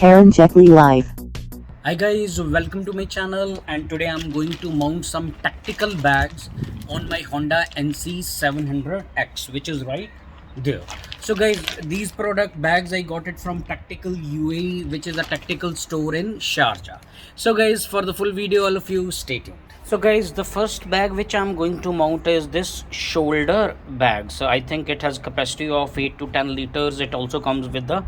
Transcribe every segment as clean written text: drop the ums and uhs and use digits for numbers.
karanjetlilive. Hi guys, welcome to my channel, and today I'm going to mount some tactical bags on my Honda nc700x, which is right there. So guys, these product bags I got it from Tactical UAE, which is a tactical store in Sharjah. So guys, for the full video, all of you stay tuned. So guys, the first bag which I'm going to mount is this shoulder bag. So I think it has capacity of 8 to 10 liters. It also comes with the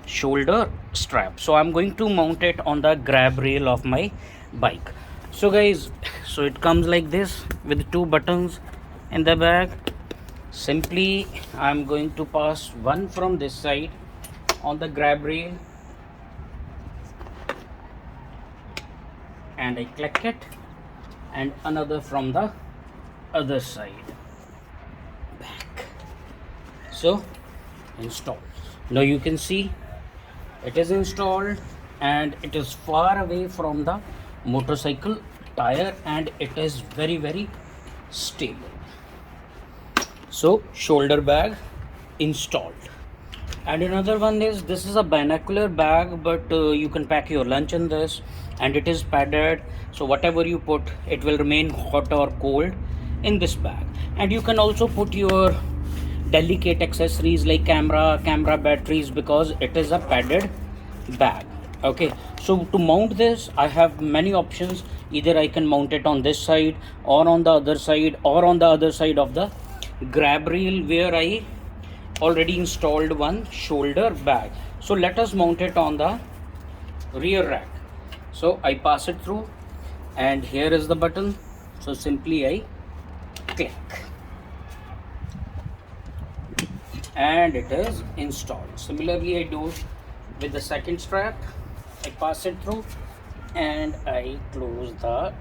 shoulder strap. So I'm going to mount it on the grab rail of my bike. So guys, so it comes like this with two buttons in the bag. Simply I'm going to pass one from this side on the grab rail and I click it, and another from the other side back. So install. Now you can see it is installed and it is far away from the motorcycle tire and it is very stable. So shoulder bag installed. And another one is, this is a binocular bag, but you can pack your lunch in this, and it is padded, so whatever you put, it will remain hot or cold in this bag. And you can also put your delicate accessories like camera batteries, because it is a padded bag. Okay, so to mount this I have many options. Either I can mount it on this side or on the other side, or on the other side of the grab rail where I already installed one shoulder bag. So let us mount it on the rear rack. So I pass it through, and here is the button. So simply I click and it is installed. Similarly I do with the second strap. I pass it through and I close the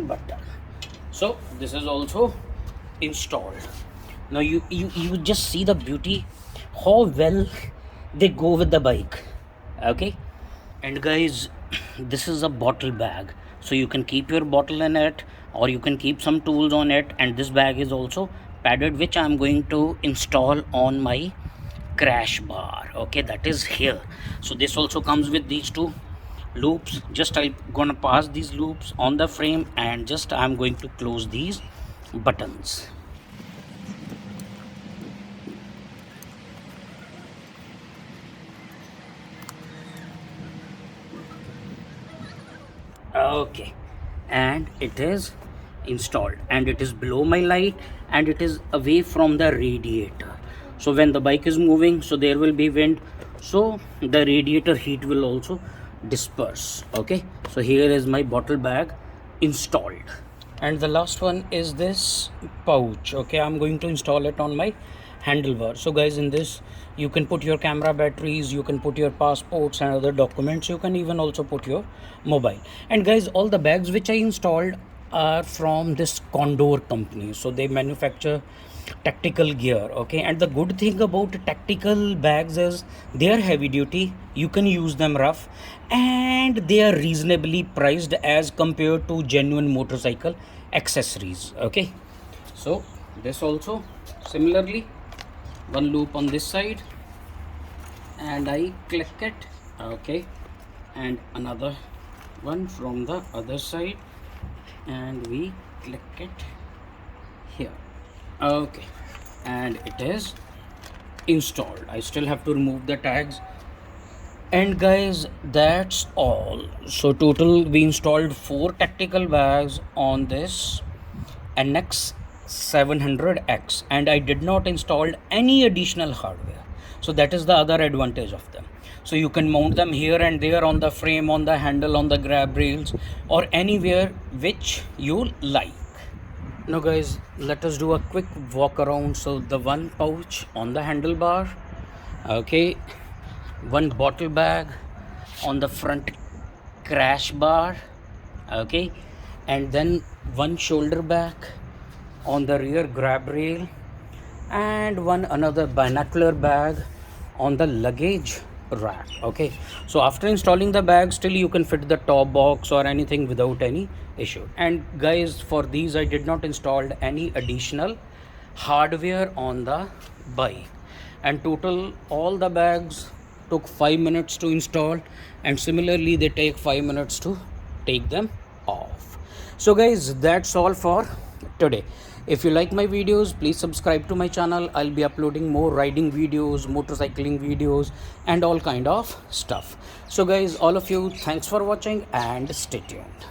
button. So this is also installed. Now you just see the beauty, how well they go with the bike. Okay, and guys, this is a bottle bag, so you can keep your bottle in it, or you can keep some tools on it. And this bag is also padded, which I'm going to install on my crash bar. Okay, that is here. So this also comes with these two loops. Just I'm gonna pass these loops on the frame, and just I'm going to close these buttons. Okay, and it is installed, and it is below my light, and it is away from the radiator. So when the bike is moving, so there will be wind, so the radiator heat will also disperse. Okay, so here is my bottle bag installed. And the last one is this pouch. Okay, I'm going to install it on my handlebar. So guys, in this you can put your camera batteries, you can put your passports and other documents, you can even also put your mobile. And guys, all the bags which I installed are from this Condor company, so they manufacture tactical gear. Okay, and the good thing about tactical bags is they are heavy duty, you can use them rough, and they are reasonably priced as compared to genuine motorcycle accessories. Okay, so this also similarly, one loop on this side and I click it. Okay, and another one from the other side and we click it here. Okay, and it is installed. I still have to remove the tags. And guys, that's all. So total we installed 4 tactical bags on this nc700x, and I did not install any additional hardware. So that is the other advantage of them. So you can mount them here and there on the frame, on the handle, on the grab rails, or anywhere which you like. Now guys, let us do a quick walk around. So the one pouch on the handlebar, okay, one bottle bag on the front crash bar, okay, and then one shoulder bag on the rear grab rail, and one another binocular bag on the luggage rack. Okay, so after installing the bag, still you can fit the top box or anything without any issue. And guys, for these I did not install any additional hardware on the bike. And total all the bags took 5 minutes to install, and similarly they take 5 minutes to take them off. So guys, that's all for today. If you like my videos, please subscribe to my channel. I'll be uploading more riding videos, motorcycling videos, and all kind of stuff. So guys, all of you, thanks for watching and stay tuned.